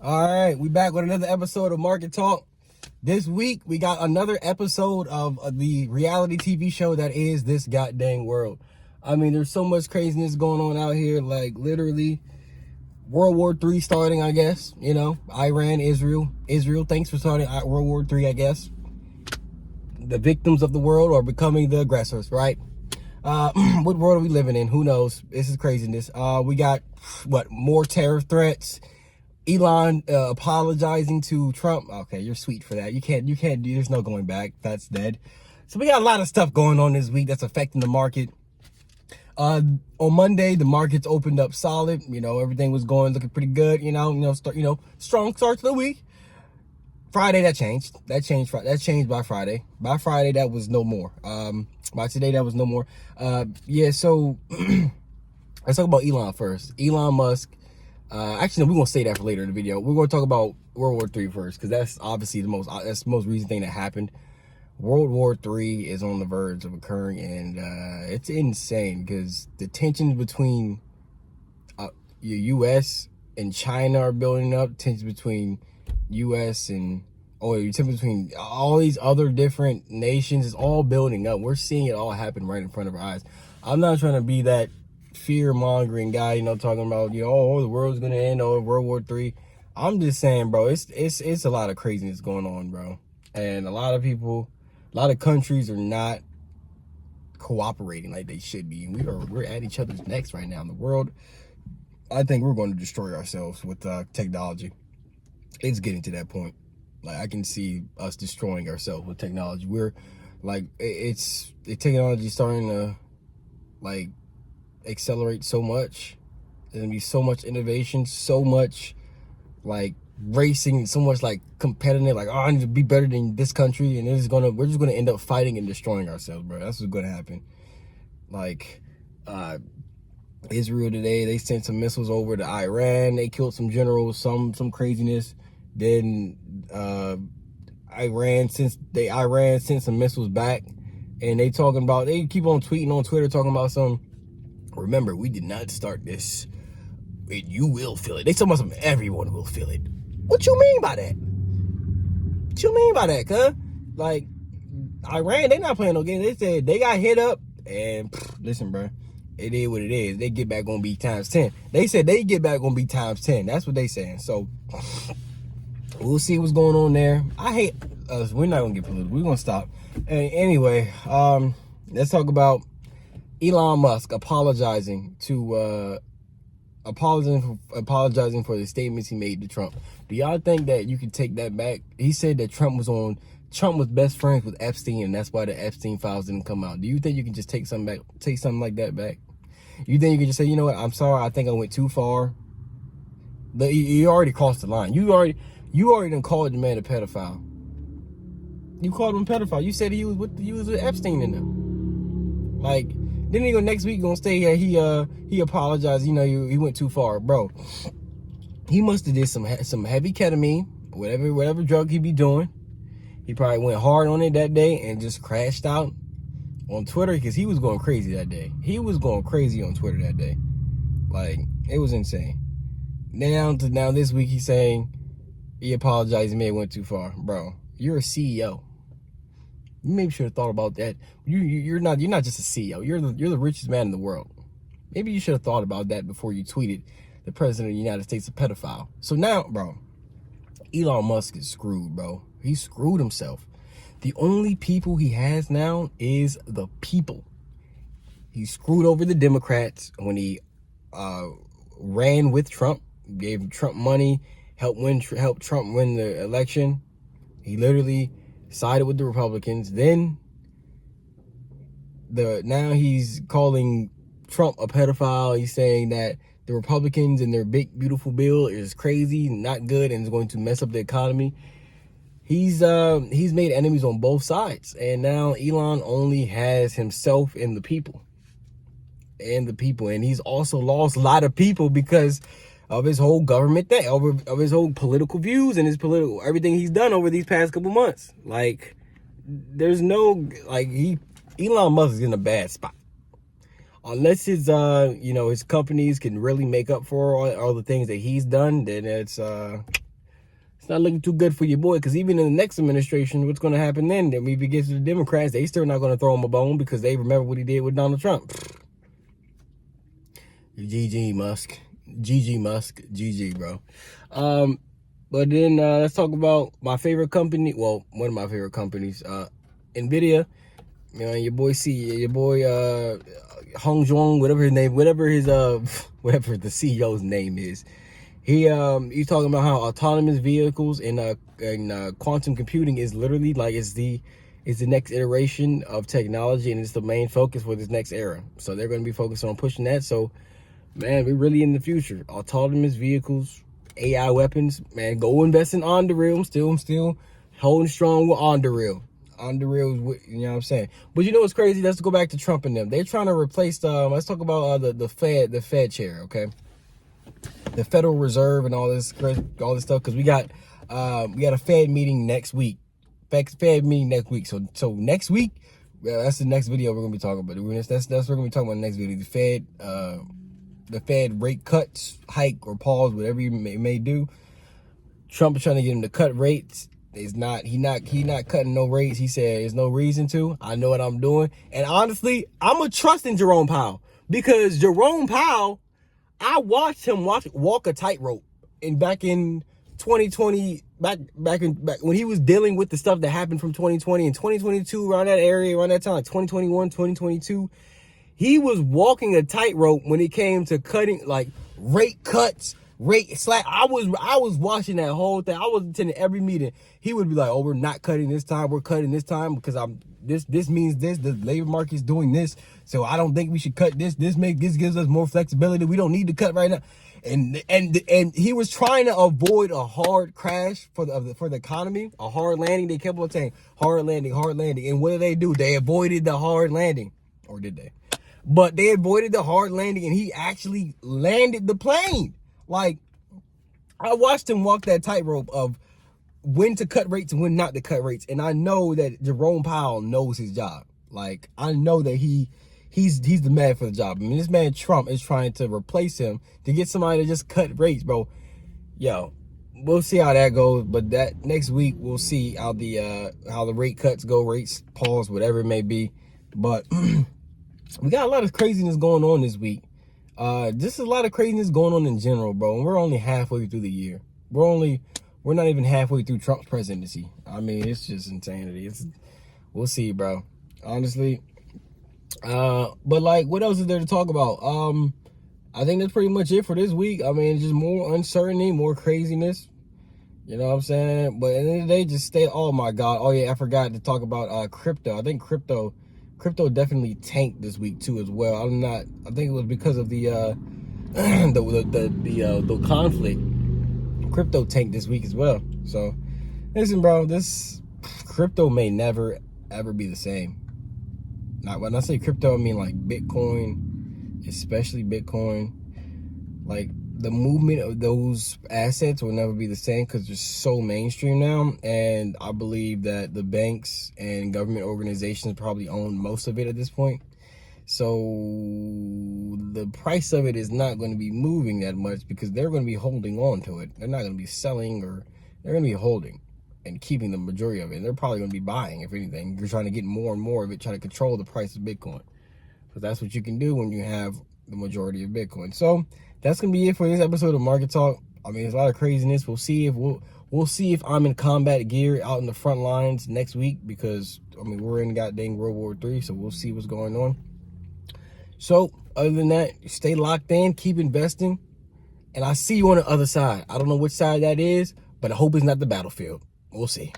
All right, we back with another episode of Market Talk. This week, we got another episode of the reality TV show that is This Goddamn World. I mean, there's so much craziness going on out here, like literally World War III starting, I guess. You know, Iran, Israel, thanks for starting World War III, I guess. The victims of the world are becoming the aggressors, right? What world are we living in? Who knows? This is craziness. We got, more terror threats. Elon apologizing to Trump. Okay, you're sweet for that. You can't do, there's no going back. That's dead. So we got a lot of stuff going on this week that's affecting the market. On Monday, the markets opened up solid. You know, everything was looking pretty good. Strong start to the week. Friday, that changed. That changed by Friday. By Friday, that was no more. By today, that was no more. So let's talk about Elon first. Elon Musk. Actually, no, we're going to say that for later in the video. We're going to talk about World War III first, because that's obviously the most recent thing that happened. World War III is on the verge of occurring, and it's insane, because the tensions between the U.S. and China are building up. Tensions between U.S. and between all these other different nations is all building up. We're seeing it all happen right in front of our eyes. I'm not trying to be that fear-mongering guy, talking about, the world's gonna end, World War III. I'm just saying, bro, it's a lot of craziness going on, bro. And a lot of people, a lot of countries are not cooperating like they should be. And we're at each other's necks right now in the world. I think we're going to destroy ourselves with technology. It's getting to that point. Like, I can see us destroying ourselves with technology. We're like, the technology starting to like accelerate so much. There's gonna be so much innovation, so much like racing, so much like competitive, like, I need to be better than this country, and we're just gonna end up fighting and destroying ourselves, bro. That's what's gonna happen. Like Israel today, they sent some missiles over to Iran. They killed some generals, some craziness. Then Iran sent some missiles back, and they keep on tweeting on Twitter talking about remember, we did not start this. You will feel it. They talking about everyone will feel it. What you mean by that? What you mean by that, cuz? Like, Iran, they not playing no games. They said they got hit up, and listen, bro, it is what it is. They get back gonna be times 10. They said they get back gonna be times 10. That's what they saying. So we'll see what's going on there. I hate us. We're not gonna get political. We're gonna stop. Anyway, let's talk about Elon Musk apologizing for the statements he made to Trump. Do y'all think that you can take that back? He said that Trump was best friends with Epstein, and that's why the Epstein files didn't come out. Do you think you can just take something like that back? You think you can just say, you know what, I'm sorry, I think I went too far? But you already crossed the line. You already done called the man a pedophile. You called him a pedophile. You said he was with Epstein in them. Like, then he go next week gonna stay here. He apologized. He went too far, bro. He must have did some heavy ketamine, whatever drug he be doing. He probably went hard on it that day and just crashed out on Twitter, because he was going crazy that day. He was going crazy on Twitter that day. Like, it was insane. Now this week he's saying he apologized. He may have went too far, bro. You're a CEO. You maybe should have thought about that. You're not just a CEO. You're the richest man in the world. Maybe you should have thought about that before you tweeted the president of the United States a pedophile. So now, bro, Elon Musk is screwed, bro. He screwed himself. The only people he has now is the people. He screwed over the Democrats when he ran with Trump, gave Trump money, helped Trump win the election. He literally sided with the Republicans. Then now he's calling Trump a pedophile. He's saying that the Republicans and their big beautiful bill is crazy, not good, and is going to mess up the economy. He's made enemies on both sides, and now Elon only has himself and the people. And he's also lost a lot of people because of his whole government thing, of his whole political views and everything he's done over these past couple months. Like, there's no, like, Elon Musk is in a bad spot. Unless his companies can really make up for all the things that he's done, then it's not looking too good for your boy, because even in the next administration, what's going to happen then? Then if he gets to the Democrats, they still not going to throw him a bone because they remember what he did with Donald Trump. GG Musk. GG Musk. GG, bro. But then let's talk about my favorite company. Well, one of my favorite companies, NVIDIA. You know, your boy Hong Zhuang, whatever the CEO's name is. He's talking about how autonomous vehicles and quantum computing is literally like is the next iteration of technology, and it's the main focus for this next era. So they're going to be focused on pushing that. So, man, we're really in the future. Autonomous vehicles, AI weapons, man. Go invest in On the Real. I'm still holding strong with On the Real. On the Real, you know what I'm saying? But you know what's crazy? Let's go back to Trump and them. They're trying to replace let's talk about the Fed chair, okay? The Federal Reserve and all this stuff, because we got a Fed meeting next week. Fed meeting next week. So next week, that's the next video we're gonna be talking about. That's what we're gonna be talking about in the next video. The Fed rate cuts, hike or pause, whatever you may do. Trump is trying to get him to cut rates. He not cutting no rates. He said there's no reason to. I know what I'm doing. And honestly, I'm gonna trust in Jerome Powell, because Jerome Powell, I watched him walk a tightrope back in 2020, back when he was dealing with the stuff that happened from 2020 and 2022, around that time, like 2021, 2022. He was walking a tightrope when it came to cutting, like rate cuts, rate slack. I was watching that whole thing. I was attending every meeting. He would be like, "Oh, we're not cutting this time. We're cutting this time because this means this. The labor market's doing this, so I don't think we should cut this. This gives us more flexibility. We don't need to cut right now." And he was trying to avoid a hard crash for the economy, a hard landing. They kept on saying hard landing, hard landing. And what did they do? They avoided the hard landing, or did they? But they avoided the hard landing, and he actually landed the plane. Like, I watched him walk that tightrope of when to cut rates and when not to cut rates. And I know that Jerome Powell knows his job. Like, I know that he's the man for the job. I mean, this man Trump is trying to replace him to get somebody to just cut rates, bro. Yo, we'll see how that goes. But that next week, we'll see how the rate cuts go, rates pause, whatever it may be. But we got a lot of craziness going on this week. Just a lot of craziness going on in general, bro. And we're only halfway through the year. We're not even halfway through Trump's presidency. I mean, it's just insanity. We'll see, bro. Honestly. But like, what else is there to talk about? I think that's pretty much it for this week. I mean, just more uncertainty, more craziness. You know what I'm saying? But at the end of the day, just stay. Oh my God. Oh yeah, I forgot to talk about crypto. I think crypto definitely tanked this week too as well. I think it was because of the conflict. Crypto tanked this week as well. So listen, bro, this crypto may never ever be the same. Not when I say crypto, I mean like Bitcoin, especially Bitcoin. Like, the movement of those assets will never be the same because they're so mainstream now. And I believe that the banks and government organizations probably own most of it at this point. So the price of it is not going to be moving that much because they're going to be holding on to it. They're not going to be selling, or they're going to be holding and keeping the majority of it. And they're probably going to be buying, if anything. You're trying to get more and more of it, trying to control the price of Bitcoin. Because that's what you can do when you have the majority of Bitcoin. So that's gonna be it for this episode of Market Talk. I mean, there's a lot of craziness. We'll see if I'm in combat gear out in the front lines next week, because I mean, we're in goddamn World War III, so we'll see what's going on. So other than that, stay locked in, keep investing, and I'll see you on the other side. I don't know which side that is, but I hope it's not the battlefield. We'll see.